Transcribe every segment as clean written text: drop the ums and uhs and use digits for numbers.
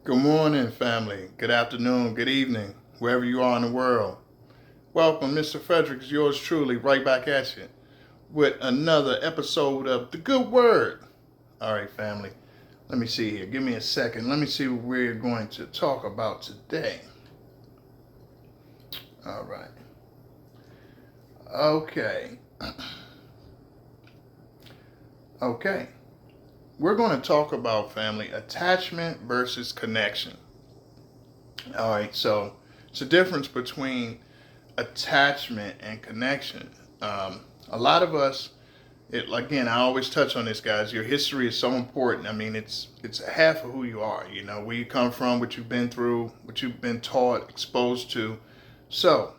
Good morning, family. Good afternoon, good evening, wherever you are in the world. Welcome, Mr. Fredericks, yours truly, right back at you with another episode of The Good Word. All right, family, let me see here. Give me a second. Let me see what we're going to talk about today. All right. Okay. Okay. We're going to talk about, family, attachment versus connection. All right, so it's a difference between attachment and connection. A lot of us, again, I always touch on this, guys. Your history is so important. I mean, it's half of who you are. You know, where you come from, what you've been through, what you've been taught, exposed to. So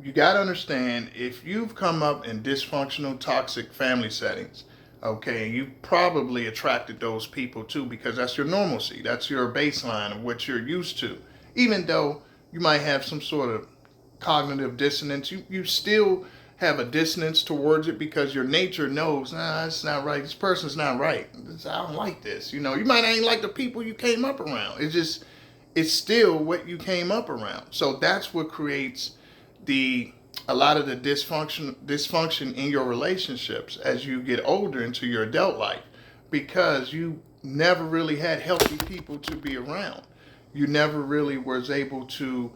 you got to understand, if you've come up in dysfunctional, toxic family settings, okay, you probably attracted those people too, because that's your normalcy. That's your baseline of what you're used to. Even though you might have some sort of cognitive dissonance, you still have a dissonance towards it because your nature knows, it's not right. This person's not right. I don't like this. You know, you might not even like the people you came up around. It's still what you came up around. So that's what creates a lot of the dysfunction in your relationships as you get older into your adult life, because you never really had healthy people to be around. You never really was able to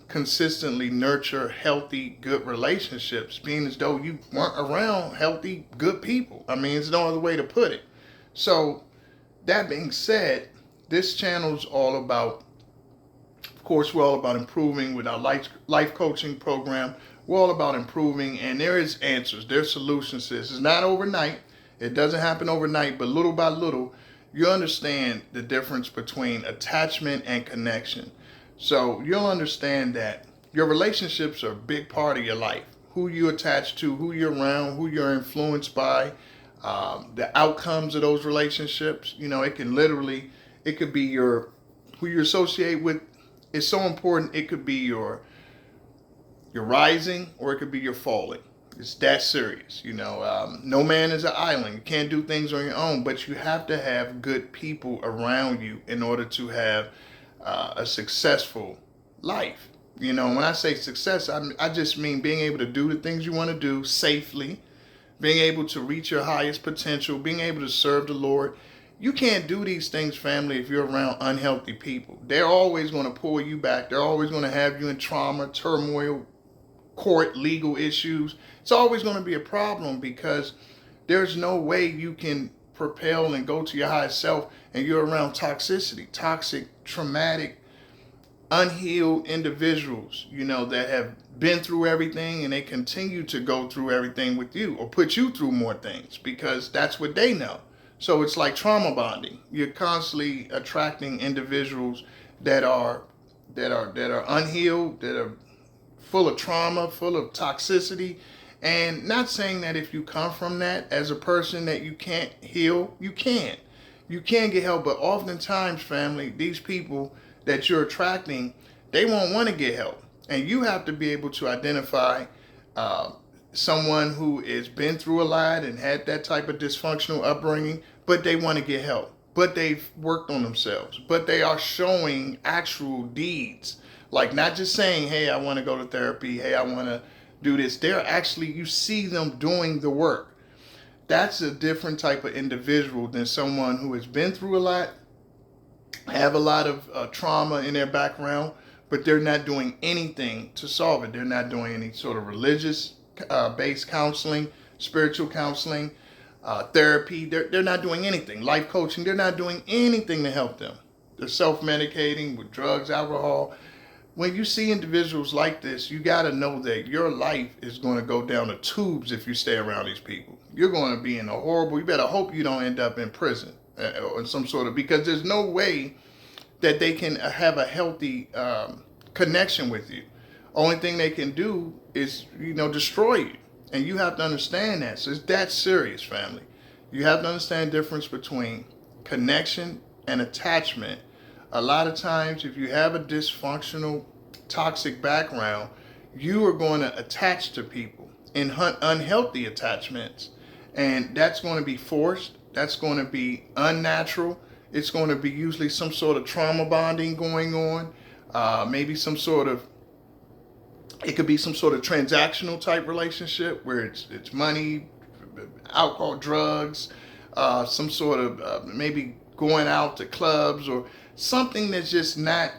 consistently nurture healthy, good relationships, being as though you weren't around healthy, good people. I mean, there's no other way to put it. So that being said, this channel is all about, of course, we're all about improving with our life coaching program. We're all about improving, and there is answers. There's solutions to this. It's not overnight. It doesn't happen overnight, but little by little, you understand the difference between attachment and connection. So you'll understand that your relationships are a big part of your life. Who you attach to, who you're around, who you're influenced by, the outcomes of those relationships. You know, it could be who you associate with. It's so important. It could be your rising, or it could be your falling. It's that serious. You know, no man is an island. You can't do things on your own, but you have to have good people around you in order to have a successful life. You know, when I say success, I just mean being able to do the things you want to do safely, being able to reach your highest potential, being able to serve the Lord. You can't do these things, family, if you're around unhealthy people. They're always going to pull you back. They're always going to have you in trauma, turmoil, court, legal issues. It's always going to be a problem, because there's no way you can propel and go to your highest self and you're around toxicity, toxic, traumatic, unhealed individuals, you know, that have been through everything, and they continue to go through everything with you, or put you through more things, because that's what they know. So it's like trauma bonding. You're constantly attracting individuals that are unhealed, that are full of trauma, full of toxicity. And not saying that if you come from that as a person that you can't heal. You can. You can get help, but oftentimes, family, these people that you're attracting, they won't want to get help. And you have to be able to identify someone who has been through a lot and had that type of dysfunctional upbringing, but they want to get help. But they've worked on themselves. But they are showing actual deeds. Like, not just saying, hey, I want to go to therapy. Hey, I want to do this. They're actually, you see them doing the work. That's a different type of individual than someone who has been through a lot, have a lot of trauma in their background, but they're not doing anything to solve it. They're not doing any sort of religious based counseling, spiritual counseling, therapy. They're not doing anything. Life coaching, they're not doing anything to help them. They're self-medicating with drugs, alcohol. When you see individuals like this, you got to know that your life is going to go down the tubes if you stay around these people. You're going to be in a horrible, you better hope you don't end up in prison or some sort of, because there's no way that they can have a healthy connection with you. Only thing they can do is, destroy you. And you have to understand that. So it's that serious, family. You have to understand the difference between connection and attachment. A lot of times, if you have a dysfunctional, toxic background, you are going to attach to people in unhealthy attachments. And that's going to be forced. That's going to be unnatural. It's going to be usually some sort of trauma bonding going on, maybe some sort of, it could be some sort of transactional type relationship where it's money, alcohol, drugs, some sort of maybe going out to clubs or something that's just not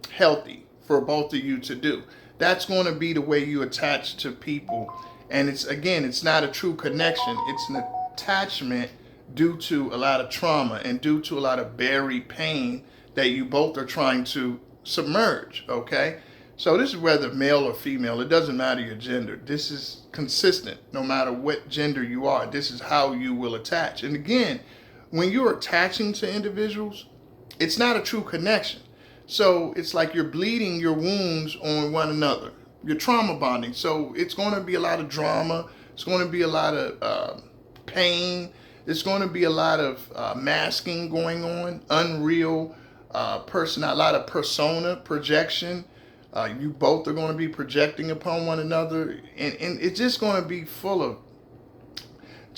healthy for both of you to do. That's going to be the way you attach to people. And it's not a true connection. It's an attachment due to a lot of trauma and due to a lot of buried pain that you both are trying to submerge, okay? So this is whether male or female. It doesn't matter your gender. This is consistent no matter what gender you are. This is how you will attach. And again, when you're attaching to individuals, it's not a true connection. So it's like you're bleeding your wounds on one another. You're trauma bonding. So it's going to be a lot of drama. It's going to be a lot of pain. It's going to be a lot of masking going on, unreal person, a lot of persona projection. You both are going to be projecting upon one another, and it's just going to be full of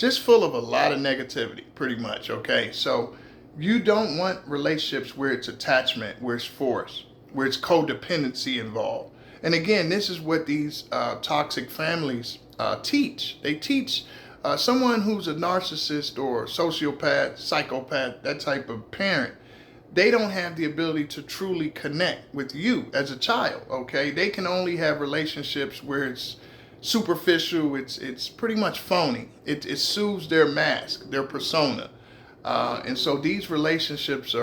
a lot of negativity, pretty much. Okay, so you don't want relationships where it's attachment, where it's force, where it's codependency involved. And again, this is what these toxic families teach. They teach someone who's a narcissist or sociopath, psychopath, that type of parent. They don't have the ability to truly connect with you as a child, okay? They can only have relationships where it's superficial, it's pretty much phony. It soothes their mask, their persona. And so these relationships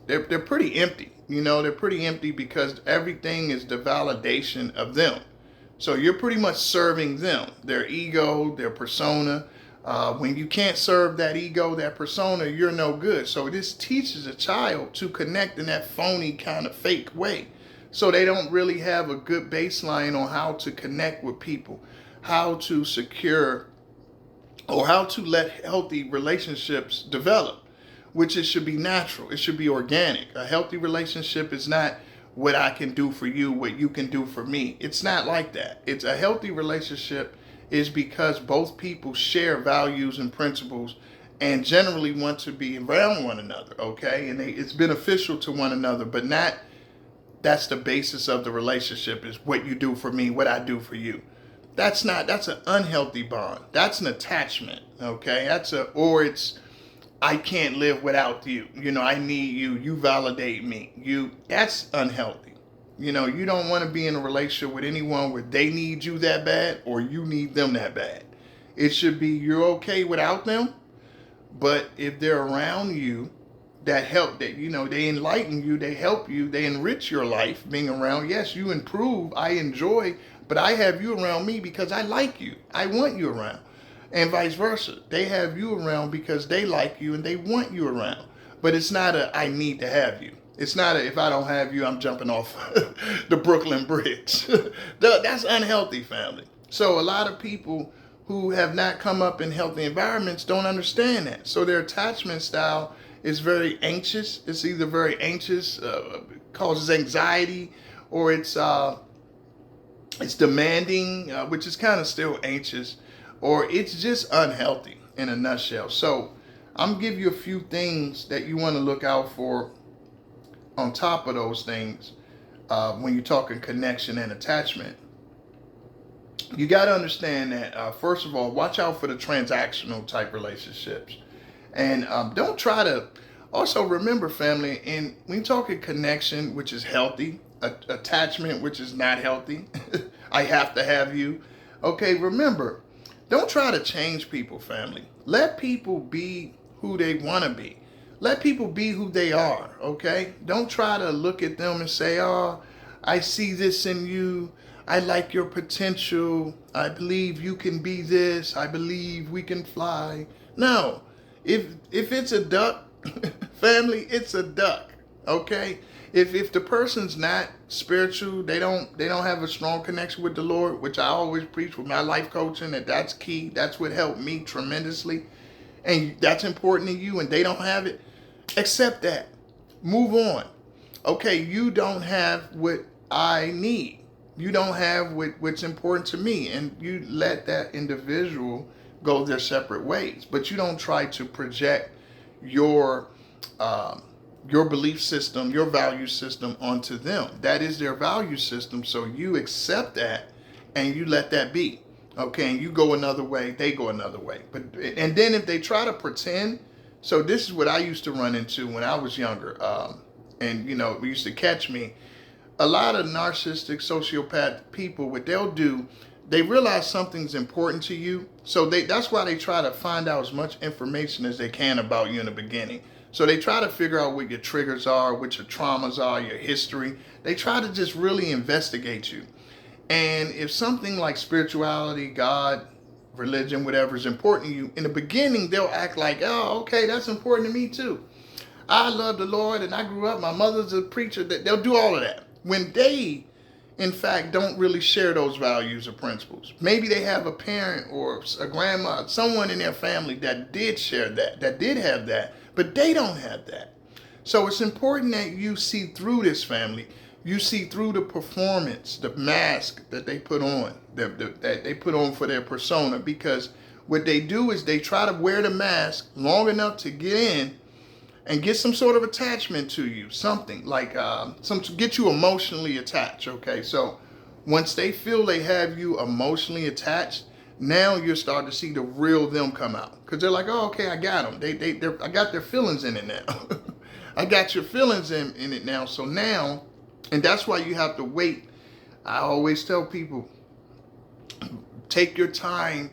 they're pretty empty. They're pretty empty because everything is the validation of them. So you're pretty much serving them, their ego, their persona. When you can't serve that ego, that persona, you're no good. So this teaches a child to connect in that phony kind of fake way. So they don't really have a good baseline on how to connect with people, how to secure or how to let healthy relationships develop, which it should be natural. It should be organic. A healthy relationship is not what I can do for you, what you can do for me. It's not like that. It's a healthy relationship is because both people share values and principles and generally want to be around one another, okay? And it's beneficial to one another, but not that's the basis of the relationship is what you do for me, what I do for you. That's an unhealthy bond. That's an attachment, okay? It's I can't live without you. I need you. You validate me. That's unhealthy. You don't want to be in a relationship with anyone where they need you that bad or you need them that bad. It should be you're okay without them, but if they're around you, that help, that they enlighten you, they help you, they enrich your life being around. Yes, you improve, I enjoy, but I have you around me because I like you. I want you around. And vice versa. They have you around because they like you and they want you around. But it's not I need to have you. It's not if I don't have you, I'm jumping off the Brooklyn Bridge. That's unhealthy, family. So a lot of people who have not come up in healthy environments don't understand that. So their attachment style is very anxious. It's either very anxious, causes anxiety, or it's demanding, which is kind of still anxious, or it's just unhealthy in a nutshell. So I'm going to give you a few things that you want to look out for on top of those things when you're talking connection and attachment. You got to understand that, first of all, watch out for the transactional type relationships. And don't try to, also remember, family, and when you're talking connection, which is healthy, attachment, which is not healthy, I have to have you. Okay, remember, don't try to change people, family. Let people be who they want to be. Let people be who they are, okay? Don't try to look at them and say, oh, I see this in you. I like your potential. I believe you can be this. I believe we can fly. No. If it's a duck, family, it's a duck, okay? If the person's not spiritual, they don't have a strong connection with the Lord, which I always preach with my life coaching, that's key. That's what helped me tremendously. And that's important to you, and they don't have it. Accept that. Move on. Okay, you don't have what I need. You don't have what's important to me, and you let that individual go their separate ways. But you don't try to project your um, your belief system, your value system onto them. That is their value system. So you accept that and you let that be. Okay, and you go another way, they go another way. But and then if they try to pretend, so this is what I used to run into when I was younger. And it used to catch me. A lot of narcissistic sociopath people, what they'll do, they realize something's important to you. So that's why they try to find out as much information as they can about you in the beginning. So they try to figure out what your triggers are, what your traumas are, your history. They try to just really investigate you. And if something like spirituality, God, religion, whatever is important to you, in the beginning, they'll act like, oh, okay, that's important to me too. I love the Lord and I grew up, my mother's a preacher. They'll do all of that. When they, in fact, don't really share those values or principles. Maybe they have a parent or a grandma, someone in their family that did share that did have that, but they don't have that. So it's important that you see through this family. You see through the performance, the mask that they put on, that they put on for their persona, because what they do is they try to wear the mask long enough to get in and get some sort of attachment to you, something like get you emotionally attached. Okay, so once they feel they have you emotionally attached, now you're starting to see the real them come out, because they're like, oh, okay, I got them. I got their feelings in it now. I got your feelings in it now. So now, and that's why you have to wait. I always tell people, take your time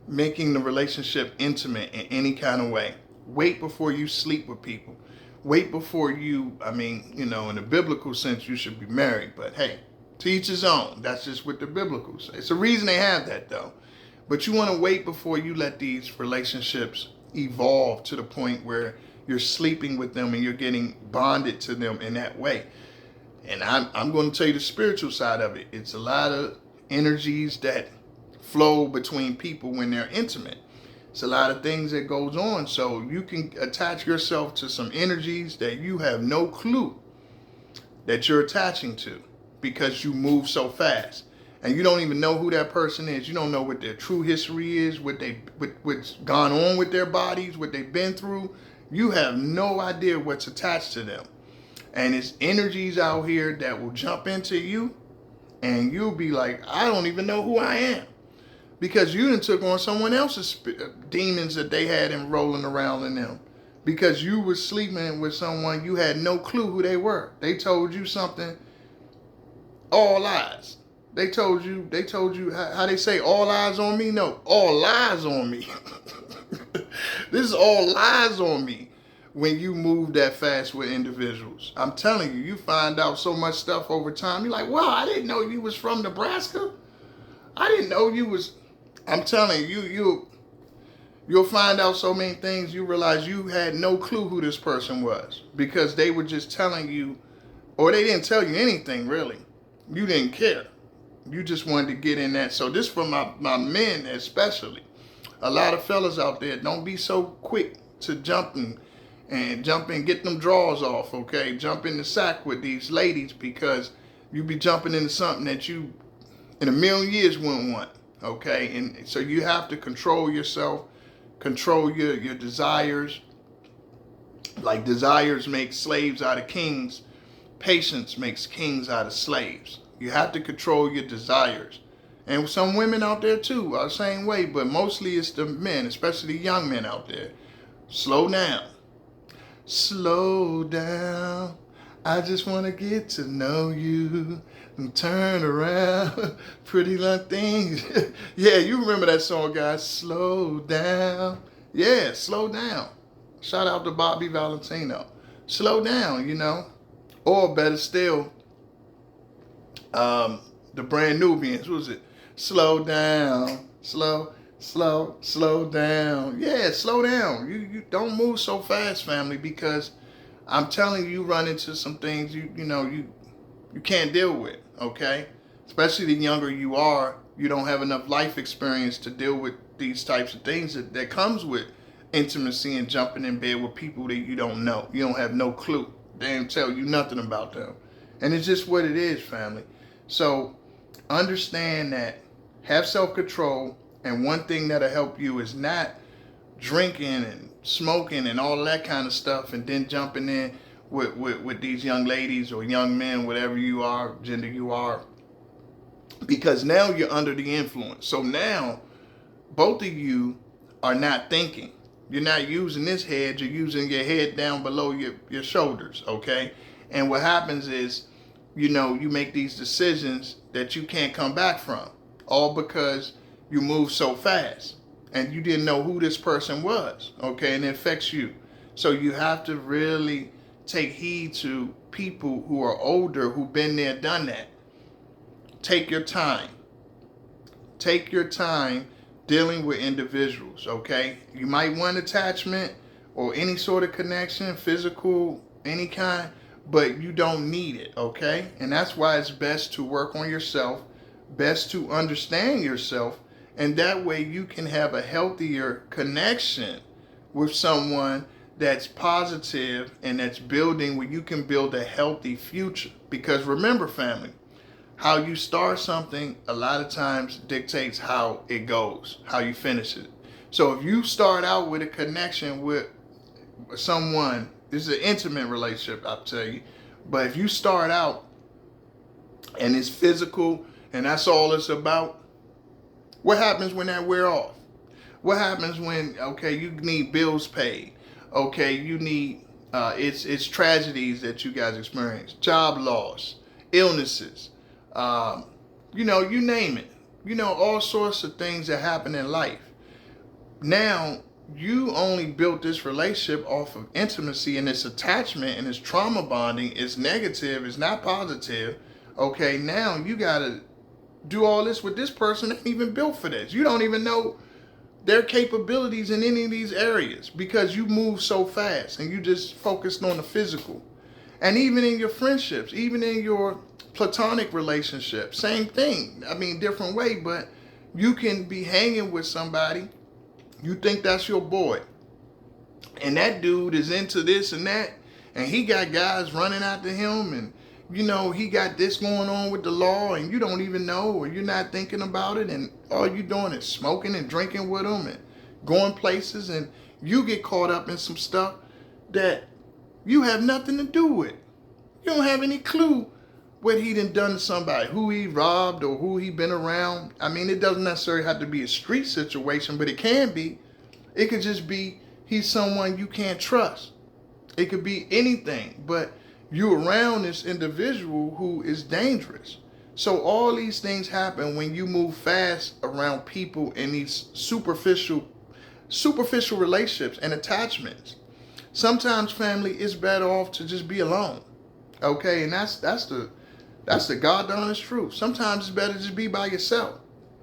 making the relationship intimate in any kind of way. Wait before you sleep with people. Wait before you, in the biblical sense, you should be married. But hey, to each his own. That's just what the biblical say. It's a reason they have that, though. But you want to wait before you let these relationships evolve to the point where you're sleeping with them and you're getting bonded to them in that way. And I'm going to tell you the spiritual side of it. It's a lot of energies that flow between people when they're intimate. It's a lot of things that goes on. So you can attach yourself to some energies that you have no clue that you're attaching to, because you move so fast. And you don't even know who that person is. You don't know what their true history is, what's gone on with their bodies, what they've been through. You have no idea what's attached to them. And it's energies out here that will jump into you, and you'll be like, I don't even know who I am. Because you done took on someone else's demons that they had and rolling around in them. Because you were sleeping with someone, you had no clue who they were. They told you something, all lies. They told you, how they say, all eyes on me? No, all lies on me. This is all lies on me. When you move that fast with individuals, I'm telling you, you find out so much stuff over time. You're like, wow, I didn't know you was from Nebraska. I didn't know you was... I'm telling you, you'll find out so many things. You realize you had no clue who this person was, because they were just telling you, or they didn't tell you anything really. You didn't care. You just wanted to get in that. So this for my men especially. A lot of fellas out there, don't be so quick to jump in, get them drawers off, okay? Jump in the sack with these ladies, because you be jumping into something that you in a million years wouldn't want. Okay, and so you have to control yourself, control your desires. Like desires make slaves out of kings, patience makes kings out of slaves. You have to control your desires. And some women out there too are the same way, but mostly it's the men, especially the young men out there. Slow down. Slow down. I just want to get to know you and turn around. Pretty little things. Yeah, you remember that song, guys. Slow down. Yeah, slow down. Shout out to Bobby Valentino. Slow down, Or better still, the Brand Nubians. What was it? Slow down. Slow down. Yeah, slow down. You don't move so fast, family, because I'm telling you, run into some things you can't deal with, okay? Especially the younger you are, you don't have enough life experience to deal with these types of things that comes with intimacy and jumping in bed with people that you don't know. You don't have no clue. They don't tell you nothing about them. And it's just what it is, family. So understand that, have self-control, and one thing that'll help you is not drinking and smoking and all that kind of stuff, and then jumping in with these young ladies or young men, whatever you are, gender you are, because now you're under the influence. So now both of you are not thinking. You're not using this head, you're using your head down below your shoulders, okay? And what happens is, you make these decisions that you can't come back from, all because you move so fast and you didn't know who this person was, okay? And it affects you. So you have to really take heed to people who are older, who've been there, done that. Take your time. Take your time dealing with individuals, okay? You might want attachment or any sort of connection, physical, any kind, but you don't need it, okay? And that's why it's best to work on yourself, best to understand yourself, and that way you can have a healthier connection with someone that's positive and that's building, where you can build a healthy future. Because remember, family, how you start something a lot of times dictates how it goes, how you finish it. So if you start out with a connection with someone, this is an intimate relationship, I'll tell you, but if you start out and it's physical and that's all it's about, what happens when that wear off? What happens when, okay, you need bills paid, okay, you need, it's tragedies that you guys experience, job loss, illnesses, you name it, all sorts of things that happen in life. Now, you only built this relationship off of intimacy and this attachment and this trauma bonding. It's negative, it's not positive. Okay, now you gotta do all this with this person that ain't even built for this. You don't even know their capabilities in any of these areas because you move so fast and you just focused on the physical. And even in your friendships, even in your platonic relationship, same thing. I mean, different way, but you can be hanging with somebody, you think that's your boy, and that dude is into this and that, and he got guys running after him, and he got this going on with the law, and you don't even know, or you're not thinking about it, and all you doing is smoking and drinking with him and going places, and you get caught up in some stuff that you have nothing to do with. You don't have any clue what he done to somebody, who he robbed or who he been around. I mean, it doesn't necessarily have to be a street situation, but it can be. It could just be he's someone you can't trust. It could be anything, but you're around this individual who is dangerous. So all these things happen when you move fast around people in these superficial relationships and attachments. Sometimes, family, it's better off to just be alone. Okay, and that's the God honest truth. Sometimes it's better to just be by yourself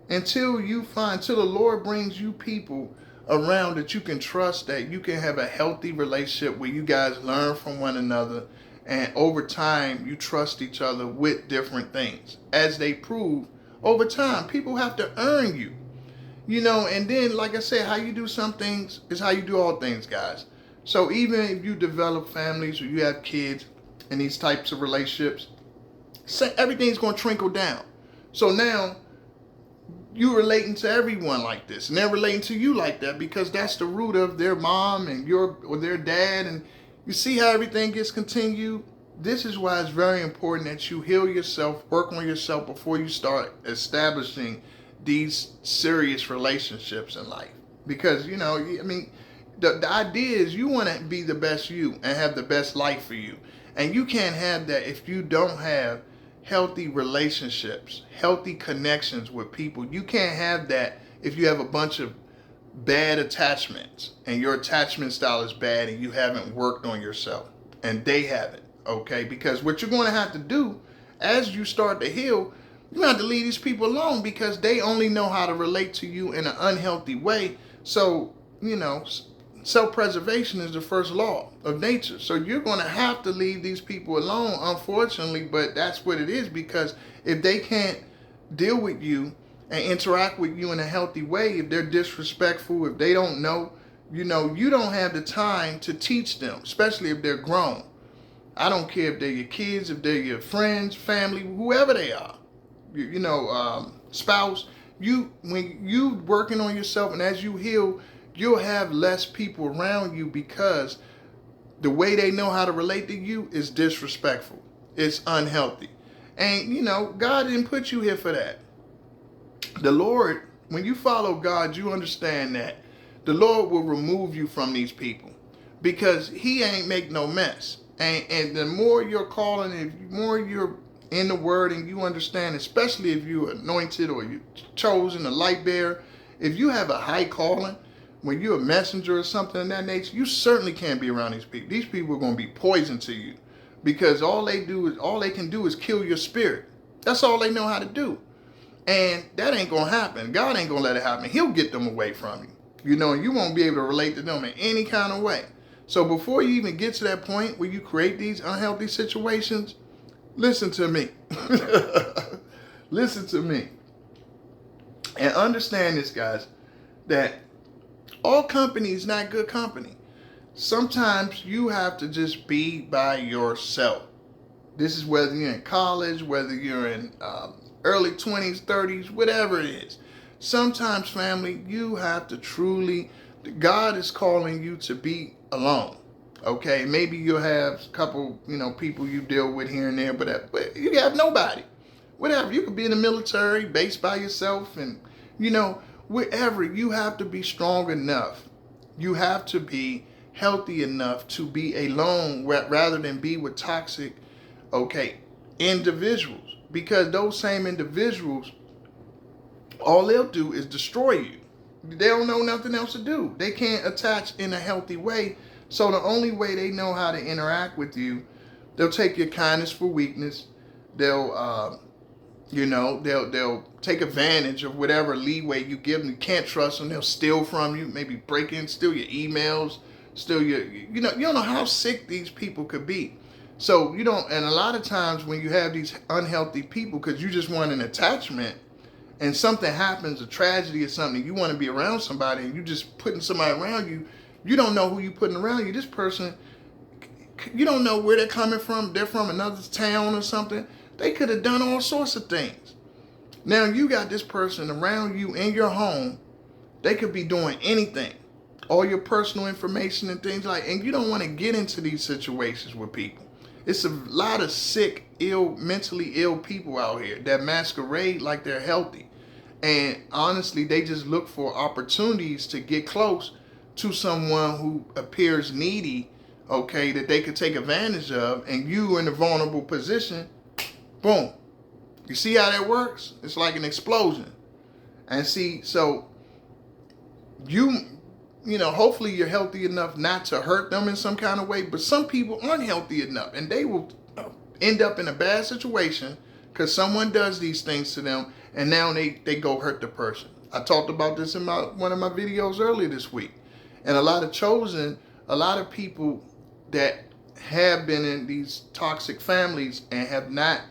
until the Lord brings you people around that you can trust, that you can have a healthy relationship where you guys learn from one another, and over time you trust each other with different things. As they prove over time, people have to earn you, and then, like I said, how you do some things is how you do all things, guys. So even if you develop families or you have kids in these types of relationships, everything's going to trickle down. So now you relating to everyone like this, and they're relating to you like that because that's the root of their mom and their dad, and you see how everything gets continued. This is why it's very important that you heal yourself, work on yourself before you start establishing these serious relationships in life. Because the idea is you want to be the best you and have the best life for you. And you can't have that if you don't have healthy relationships, healthy connections with people. You can't have that if you have a bunch of bad attachments and your attachment style is bad and you haven't worked on yourself and they haven't, okay? Because what you're going to have to do as you start to heal, you have to leave these people alone because they only know how to relate to you in an unhealthy way. So, self-preservation is the first law of nature. So you're going to have to leave these people alone, unfortunately, but that's what it is, because if they can't deal with you and interact with you in a healthy way, if they're disrespectful, if they don't know, you don't have the time to teach them, especially if they're grown. I don't care if they're your kids, if they're your friends, family, whoever they are, spouse. When you working on yourself and as you heal, you'll have less people around you because the way they know how to relate to you is disrespectful. It's unhealthy. And, God didn't put you here for that. The Lord, when you follow God, you understand that the Lord will remove you from these people because he ain't make no mess. And the more you're calling, the more you're in the word and you understand, especially if you're anointed or you're chosen, a light bearer, if you have a high calling, when you're a messenger or something of that nature, you certainly can't be around these people. These people are going to be poison to you because all they can do is kill your spirit. That's all they know how to do. And that ain't going to happen. God ain't going to let it happen. He'll get them away from you. And you won't be able to relate to them in any kind of way. So before you even get to that point where you create these unhealthy situations, listen to me. Listen to me. And understand this, guys, that all company is not good company. Sometimes you have to just be by yourself. This is whether you're in college, whether you're in early 20s, 30s, whatever it is. Sometimes, family, you have to truly, God is calling you to be alone. Okay, maybe you'll have a couple, people you deal with here and there, but you have nobody. Whatever, you could be in the military, based by yourself, and wherever. You have to be strong enough. You have to be healthy enough to be alone rather than be with toxic, individuals. Because those same individuals, all they'll do is destroy you. They don't know nothing else to do. They can't attach in a healthy way. So the only way they know how to interact with you, they'll take your kindness for weakness. They'll, they'll take advantage of whatever leeway you give them. You can't trust them. They'll steal from you, maybe break in, steal your emails, steal your, you don't know how sick these people could be. So and a lot of times when you have these unhealthy people, because you just want an attachment, and something happens, a tragedy or something, you want to be around somebody, and you just putting somebody around you, you don't know who you putting around you. This person, you don't know where they're coming from. They're from another town or something. They could have done all sorts of things. Now you got this person around you in your home. They could be doing anything. All your personal information and things and you don't want to get into these situations with people. It's a lot of sick, mentally ill people out here that masquerade like they're healthy. And honestly, they just look for opportunities to get close to someone who appears needy, that they could take advantage of, and you in a vulnerable position, boom. You see how that works? It's like an explosion. And see, so hopefully you're healthy enough not to hurt them in some kind of way, but some people aren't healthy enough, and they will end up in a bad situation because someone does these things to them, and now they go hurt the person. I talked about this in one of my videos earlier this week. And a lot of people that have been in these toxic families and have not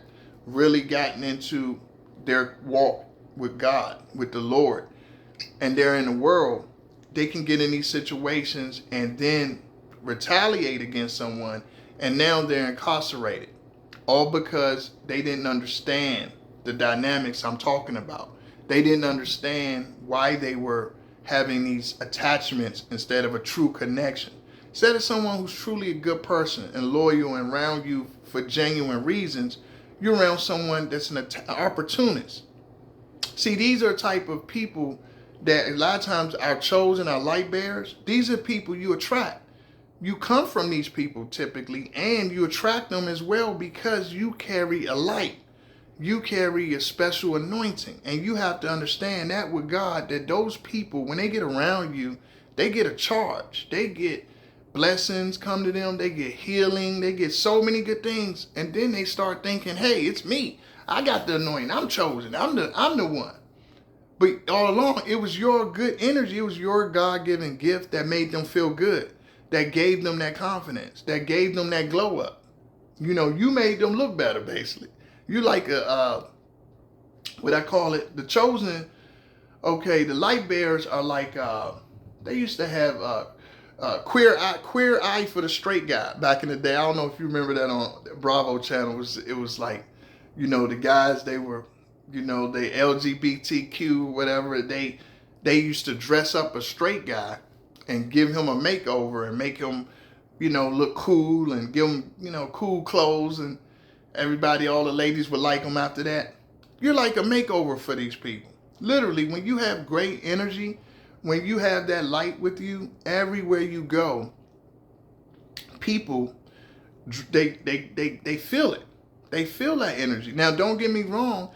really gotten into their walk with God, with the Lord, and they're in the world, they can get in these situations and then retaliate against someone, and now they're incarcerated, all because they didn't understand the dynamics I'm talking about. They didn't understand why they were having these attachments instead of a true connection. Instead of someone who's truly a good person and loyal and around you for genuine reasons, you're around someone that's an opportunist. See, these are type of people that a lot of times are chosen, our light bearers. These are people you attract. You come from these people typically, and you attract them as well because you carry a light. You carry a special anointing, and you have to understand that with God, that those people, when they get around you, they get a charge. They get blessings come to them. They get healing. They get so many good things, and then they start thinking, "Hey, it's me. I got the anointing. I'm chosen. I'm the one." But all along, it was your good energy. It was your God-given gift that made them feel good, that gave them that confidence, that gave them that glow up. You made them look better, basically. You like what I call it, the chosen. Okay, the light bearers are like, they used to have queer eye for the straight guy back in the day. I don't know if you remember that on Bravo channel. It was like, the guys, they were, they LGBTQ, whatever. They used to dress up a straight guy and give him a makeover and make him, look cool and give him, cool clothes, and everybody, all the ladies would like him after that. You're like a makeover for these people. Literally, when you have great energy, when you have that light with you, everywhere you go, people, they feel it. They feel that energy. Now, don't get me wrong.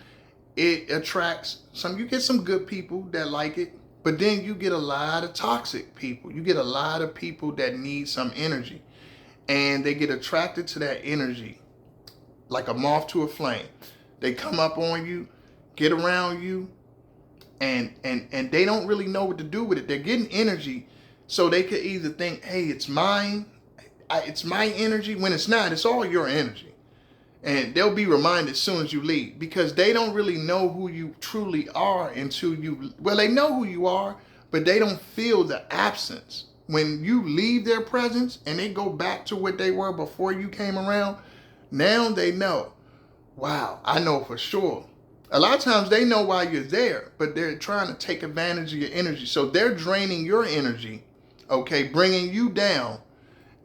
It attracts you get some good people that like it, but then you get a lot of toxic people. You get a lot of people that need some energy, and they get attracted to that energy like a moth to a flame. They come up on you, get around you, and they don't really know what to do with it. They're getting energy, so they could either think, hey, it's mine, it's my energy, when it's not. It's all your energy. And they'll be reminded as soon as you leave, because they don't really know who you truly are until they know who you are, but they don't feel the absence. When you leave their presence and they go back to what they were before you came around, now they know, wow, I know for sure. A lot of times they know why you're there, but they're trying to take advantage of your energy. So they're draining your energy, okay, bringing you down,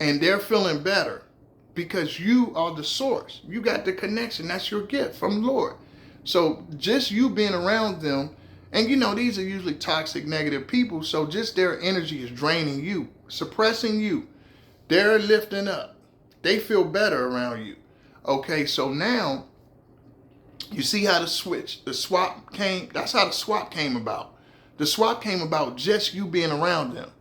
and they're feeling better because you are the source. You got the connection. That's your gift from the Lord. So just you being around them, and these are usually toxic, negative people, so just their energy is draining you, suppressing you. They're lifting up. They feel better around you. Okay, so now you see how the swap came. That's how the swap came about. The swap came about just you being around them.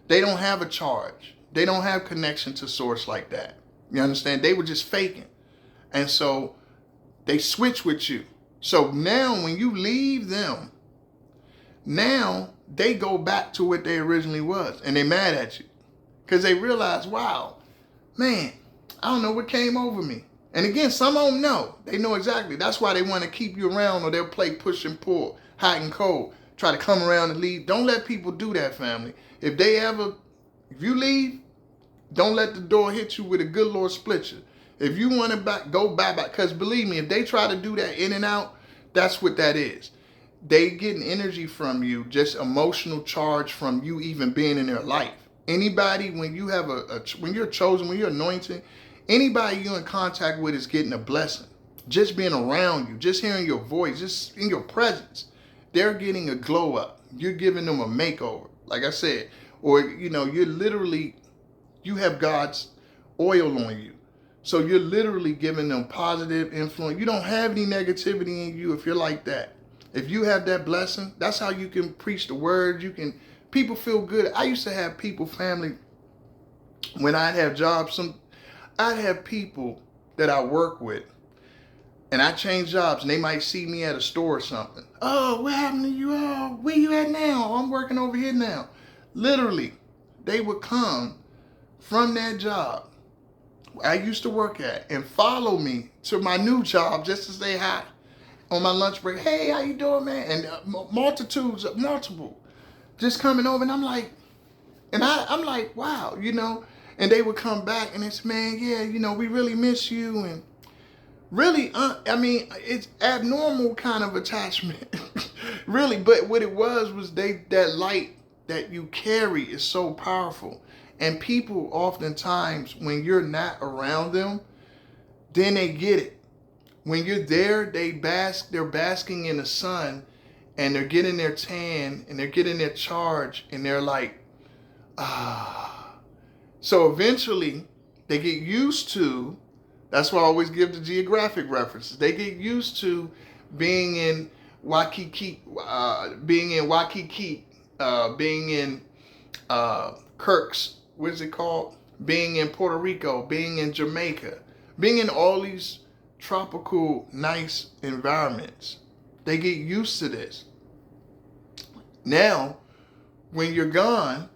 They don't have a charge. They don't have connection to source like that. You understand? They were just faking. And so they switch with you. So now when you leave them, now they go back to what they originally was, and they mad at you because they realize, wow, man, I don't know what came over me. And again, some don't know. They know exactly. That's why they want to keep you around, or they'll play push and pull, hot and cold, try to come around and leave. Don't let people do that, family. If you leave, don't let the door hit you with a good Lord split you. If you want to go back, because believe me, if they try to do that in and out, that's what that is. They getting energy from you, just emotional charge from you even being in their life. Anybody, when you have when you're chosen, when you're anointed, anybody you're in contact with is getting a blessing. Just being around you, just hearing your voice, just in your presence, they're getting a glow up. You're giving them a makeover, like I said. Or, you're literally, you have God's oil on you. So you're literally giving them positive influence. You don't have any negativity in you if you're like that. If you have that blessing, that's how you can preach the word. People feel good. I used to have people, family, when I'd have jobs, I'd have people that I work with, and I change jobs, and they might see me at a store or something. Oh, what happened to you? Oh, where you at now? I'm working over here now. Literally, they would come from that job I used to work at and follow me to my new job just to say hi on my lunch break. Hey, how you doing, man? And multiple, just coming over, and I'm like, I'm like, wow, and they would come back and it's, man, yeah, we really miss you. And really, it's abnormal kind of attachment, really. But what it was that light that you carry is so powerful. And people oftentimes, when you're not around them, then they get it. When you're there, they're basking in the sun, and they're getting their tan, and they're getting their charge, and they're like, ah. So eventually, they get used to, that's why I always give the geographic references. They get used to being in Waikiki, being in Kirks, what is it called? Being in Puerto Rico, being in Jamaica, being in all these tropical, nice environments. They get used to this. Now, when you're gone,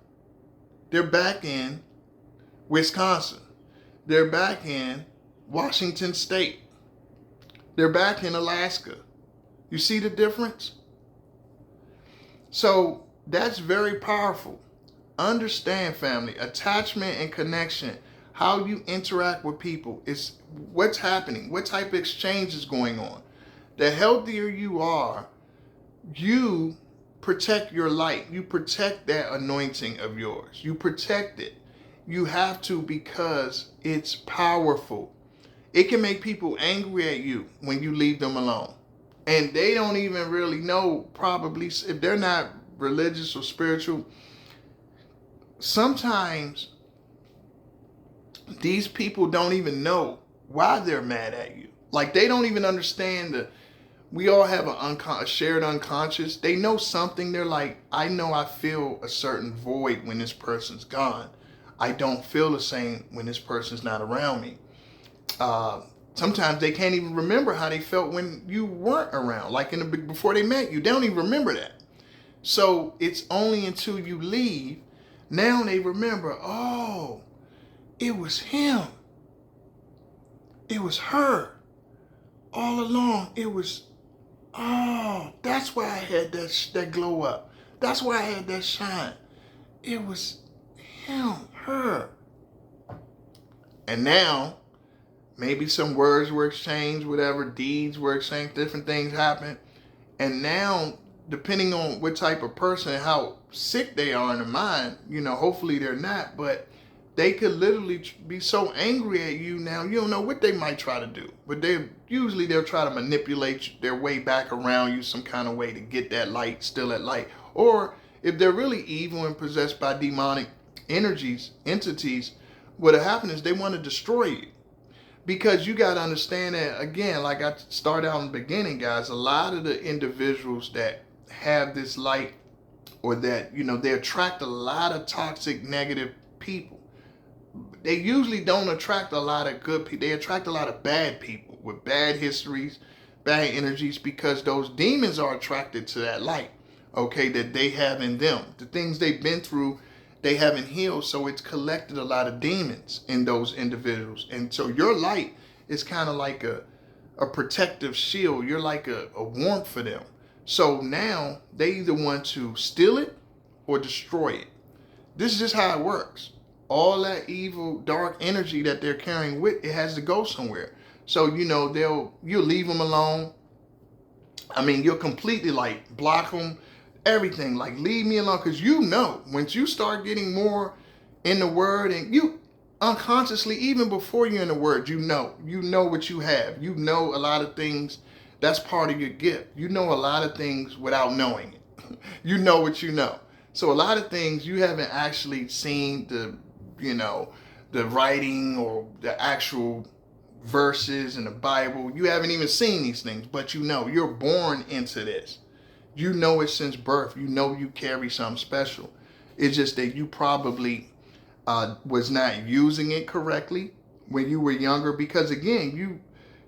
they're back in Wisconsin. They're back in Washington State. They're back in Alaska. You see the difference? So that's very powerful. Understand, family, attachment and connection, how you interact with people is what's happening, what type of exchange is going on. The healthier you are, you protect your light. You protect that anointing of yours. You protect it. You have to, because it's powerful. It can make people angry at you when you leave them alone. And they don't even really know, probably, if they're not religious or spiritual. Sometimes these people don't even know why they're mad at you. Like, they don't even understand we all have a shared unconscious. They know something. They're like, I know I feel a certain void when this person's gone. I don't feel the same when this person's not around me. Sometimes they can't even remember how they felt when you weren't around. Like before they met you, they don't even remember that. So it's only until you leave, now they remember, oh, it was him. It was her. All along, it was, oh, that's why I had that glow up. That's why I had that shine. It was him, her. And now, maybe some words were exchanged, whatever, deeds were exchanged, different things happened. And now, depending on what type of person, how sick they are in the mind, hopefully they're not, but they could literally be so angry at you now, you don't know what they might try to do. But they'll try to manipulate their way back around you some kind of way to get that light, still that light. Or if they're really evil and possessed by demonic entities, what'll happen is they want to destroy you. Because you got to understand that, again, like I started out in the beginning, guys, a lot of the individuals that have this light, or that, they attract a lot of toxic, negative people. They usually don't attract a lot of good people. They attract a lot of bad people with bad histories, bad energies, because those demons are attracted to that light, okay, that they have in them. The things they've been through, they haven't healed, so it's collected a lot of demons in those individuals. And so your light is kind of like a protective shield. You're like a warmth for them. So now they either want to steal it or destroy it. This is just how it works. All that evil, dark energy that they're carrying with, it has to go somewhere. So, you'll leave them alone. I mean, you'll completely like block them, everything, like leave me alone. Because once you start getting more in the word, and you unconsciously, even before you're in the word, you know what you have. You know a lot of things. That's part of your gift. You know a lot of things without knowing it. You know what you know. So a lot of things you haven't actually seen the writing or the actual verses in the Bible. You haven't even seen these things, but you're born into this. You know it since birth. You know you carry something special. It's just that you probably was not using it correctly when you were younger, because again,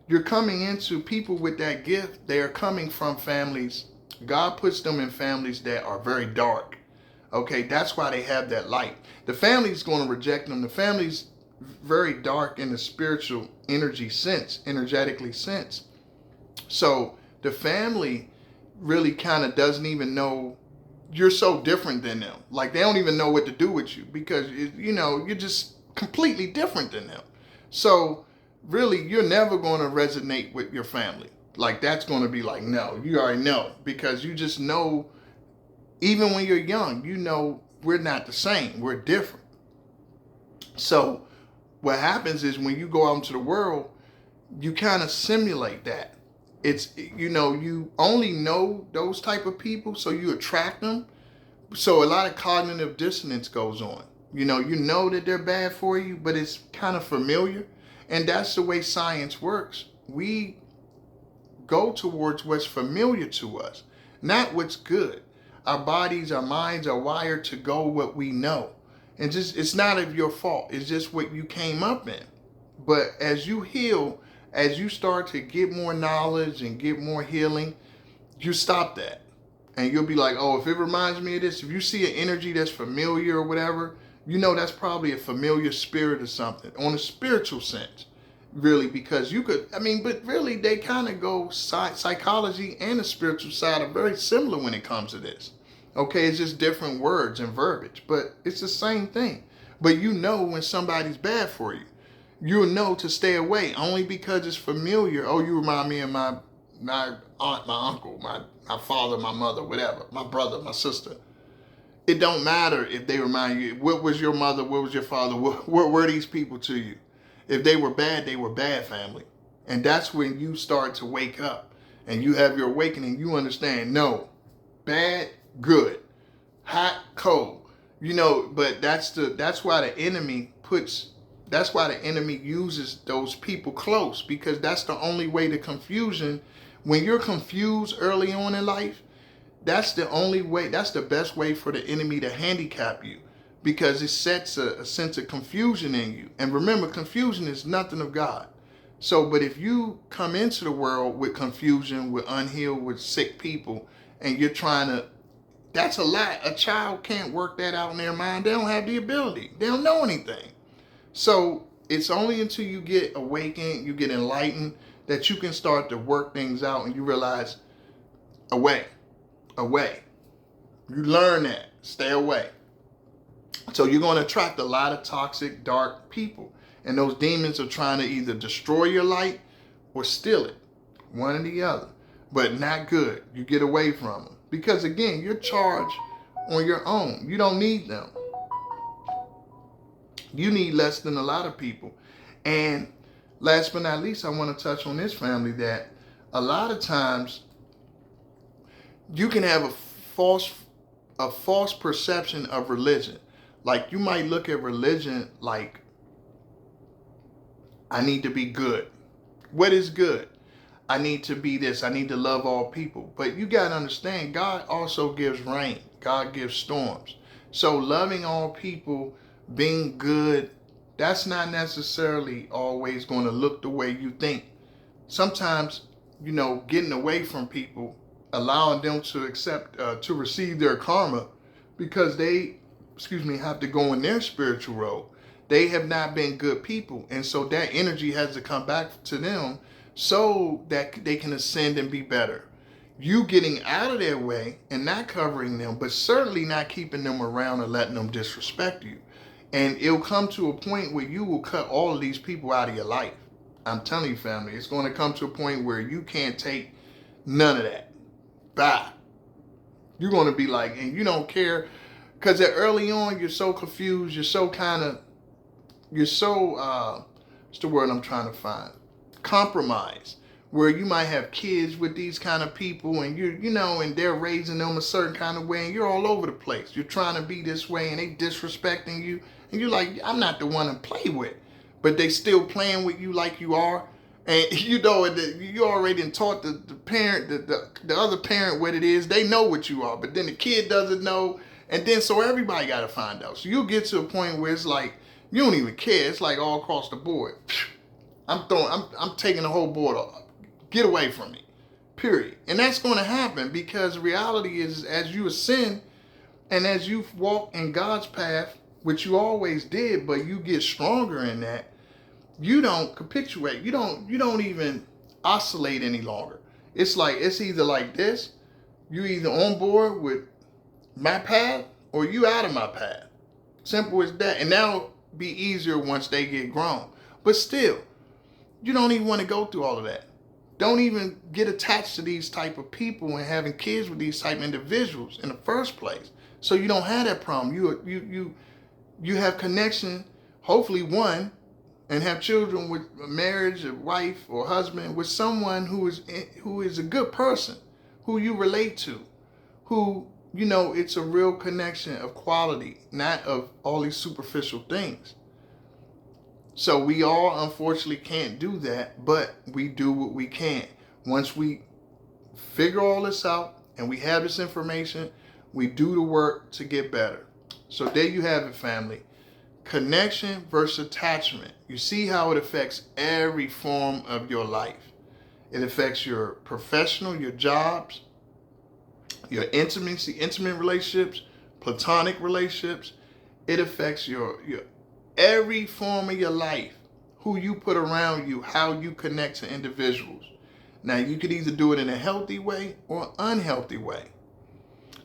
you're coming into people with that gift. They are coming from families. God puts them in families that are very dark. Okay, that's why they have that light. The family's going to reject them. The family's very dark in the spiritual energetically sense. So the family really kind of doesn't even know you're so different than them. Like, they don't even know what to do with you, because, you're just completely different than them. So really, you're never going to resonate with your family. Like, that's going to be like, no, you already know, because you just know. Even when you're young, we're not the same. We're different. So what happens is when you go out into the world, you kind of simulate that. It's, you only know those type of people, so you attract them. So a lot of cognitive dissonance goes on. You know that they're bad for you, but it's kind of familiar. And that's the way science works. We go towards what's familiar to us, not what's good. Our bodies, our minds are wired to go what we know. And it's not of your fault. It's just what you came up in. But as you heal, as you start to get more knowledge and get more healing, you stop that. And you'll be like, oh, if it reminds me of this, if you see an energy that's familiar or whatever, that's probably a familiar spirit or something on a spiritual sense. Really, because but really they kind of go, psychology and the spiritual side are very similar when it comes to this. Okay, it's just different words and verbiage, but it's the same thing. But when somebody's bad for you, you'll know to stay away only because it's familiar. Oh, you remind me of my aunt, my uncle, my father, my mother, whatever, my brother, my sister. It don't matter if they remind you, what was your mother, what was your father, what were these people to you? If they were bad, family. And that's when you start to wake up and you have your awakening. You understand, no, bad, good, hot, cold. But that's why the enemy uses those people close, because that's the only way to confusion. When you're confused early on in life, that's the only way, that's the best way for the enemy to handicap you, because it sets a sense of confusion in you. And remember, confusion is nothing of God. So, but if you come into the world with confusion, with unhealed, with sick people, and you're trying to, that's a lie. A child can't work that out in their mind. They don't have the ability. They don't know anything. So it's only until you get awakened, you get enlightened, that you can start to work things out and you realize, away. You learn that. Stay away. So you're going to attract a lot of toxic, dark people. And those demons are trying to either destroy your light or steal it. One or the other. But not good. You get away from them. Because again, you're charged on your own. You don't need them. You need less than a lot of people. And last but not least, I want to touch on this, family, that a lot of times you can have a false perception of religion. Like, you might look at religion like, I need to be good. What is good? I need to be this. I need to love all people. But you got to understand, God also gives rain. God gives storms. So loving all people, being good, that's not necessarily always going to look the way you think. Sometimes, getting away from people, allowing them to to receive their karma, because they, have to go in their spiritual role. They have not been good people. And so that energy has to come back to them so that they can ascend and be better. You getting out of their way and not covering them, but certainly not keeping them around and letting them disrespect you. And it'll come to a point where you will cut all of these people out of your life. I'm telling you, family, it's going to come to a point where you can't take none of that. Bye. You're going to be like, and you don't care, because early on you're so confused, what's the word I'm trying to find? Compromise, where you might have kids with these kind of people, and and they're raising them a certain kind of way, and you're all over the place. You're trying to be this way, and they disrespecting you, and you're like, I'm not the one to play with, but they still playing with you like you are, and you already taught the parent, the other parent what it is. They know what you are, but then the kid doesn't know, and then so everybody got to find out. So you'll get to a point where it's like you don't even care. It's like all across the board. I'm taking the whole board off. Get away from me. Period. And that's going to happen, because reality is, as you ascend and as you walk in God's path, which you always did, but you get stronger in that, you don't capitulate. You don't even oscillate any longer. It's like, it's either like this, you either on board with my path or you out of my path. Simple as that. And that'll be easier once they get grown. But still, you don't even want to go through all of that. Don't even get attached to these type of people and having kids with these type of individuals in the first place. So you don't have that problem. You have connection, hopefully one, and have children with a marriage, a wife or husband, with someone who is a good person, who you relate to, who, it's a real connection of quality, not of all these superficial things. So we all unfortunately can't do that, but we do what we can. Once we figure all this out and we have this information, we do the work to get better. So there you have it, family. Connection versus attachment. You see how it affects every form of your life. It affects your professional, your jobs, your intimate relationships, platonic relationships. It affects your every form of your life, who you put around you, how you connect to individuals. Now, you could either do it in a healthy way or unhealthy way.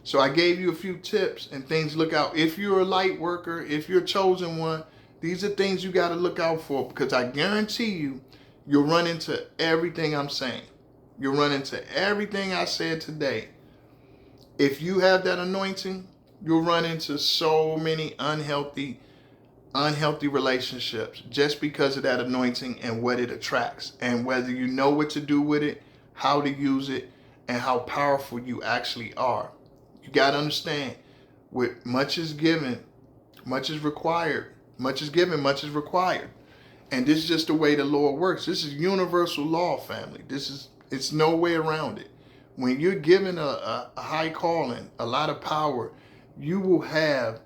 So I gave you a few tips and things to look out. If you're a light worker, if you're a chosen one, these are things you got to look out for, because I guarantee you'll run into everything I'm saying. You'll run into everything I said today. If you have that anointing, you'll run into so many unhealthy relationships just because of that anointing and what it attracts, and whether you know what to do with it, how to use it, and how powerful you actually are. You got to understand, with much is given, much is required. Much is given, much is required. And this is just the way the Lord works. This is universal law, family. It's no way around it. When you're given a high calling, a lot of power, you will have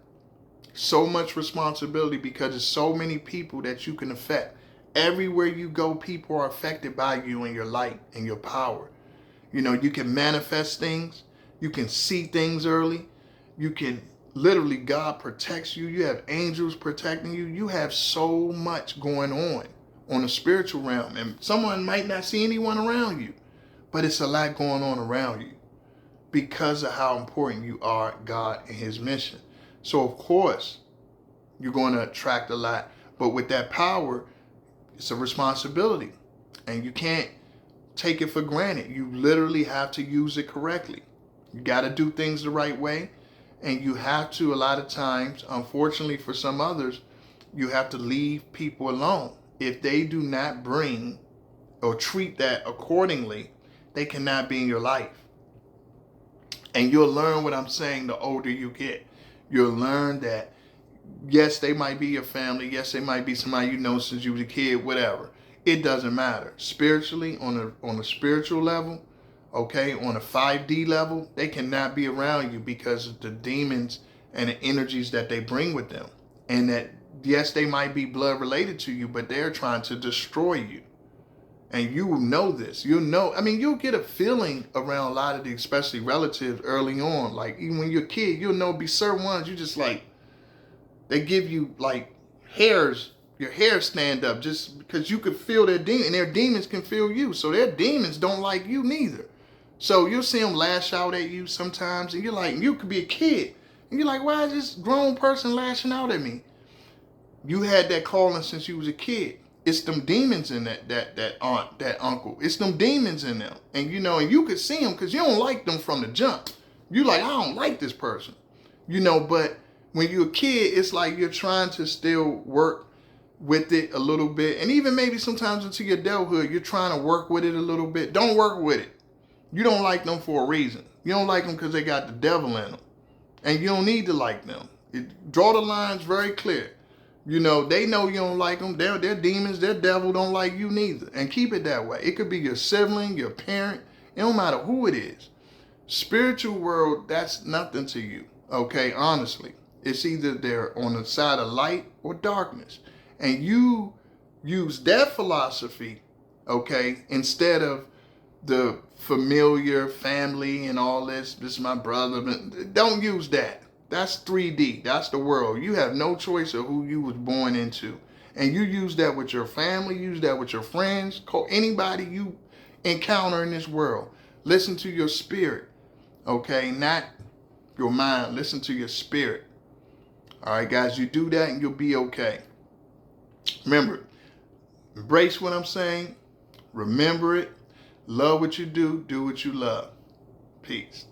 so much responsibility because there's so many people that you can affect. Everywhere you go, people are affected by you and your light and your power. You know, you can manifest things. You can see things early. You can literally, God protects you. You have angels protecting you. You have so much going on a spiritual realm. And someone might not see anyone around you, but it's a lot going on around you because of how important you are, God and his mission. So of course, you're going to attract a lot. But with that power, it's a responsibility. And you can't take it for granted. You literally have to use it correctly. You got to do things the right way. And you have to, a lot of times, unfortunately for some others, you have to leave people alone. If they do not bring or treat that accordingly, they cannot be in your life. And you'll learn what I'm saying the older you get. You'll learn that, yes, they might be your family. Yes, they might be somebody you know since you was a kid, whatever. It doesn't matter. Spiritually, on a spiritual level, okay, on a 5D level, they cannot be around you because of the demons and the energies that they bring with them. And that, yes, they might be blood related to you, but they're trying to destroy you. And you will know this. You'll know. I mean, you'll get a feeling around a lot of the, especially relatives early on. Like, even when you're a kid, you'll know be certain ones you just like, they give you like hairs, your hair stand up just because you could feel their demon, and their demons can feel you. So their demons don't like you neither. So you'll see them lash out at you sometimes, and you're like, you could be a kid, and you're like, why is this grown person lashing out at me? You had that calling since you was a kid. It's them demons in that aunt, that uncle. It's them demons in them. And you know, and you could see them because you don't like them from the jump. You like, I don't like this person. You know, but when you're a kid, it's like you're trying to still work with it a little bit. And even maybe sometimes into your adulthood, you're trying to work with it a little bit. Don't work with it. You don't like them for a reason. You don't like them because they got the devil in them. And you don't need to like them. Draw the lines very clear. You know, they know you don't like them. They're demons. Their devil don't like you neither. And keep it that way. It could be your sibling, your parent. It don't matter who it is. Spiritual world, that's nothing to you. Okay, honestly. It's either they're on the side of light or darkness. And you use that philosophy, okay, instead of the familiar family and all this. This is my brother. Don't use that. That's 3D. That's the world. You have no choice of who you was born into. And you use that with your family, use that with your friends, anybody you encounter in this world. Listen to your spirit, okay? Not your mind. Listen to your spirit. All right, guys, you do that and you'll be okay. Remember, embrace what I'm saying. Remember it. Love what you do. Do what you love. Peace.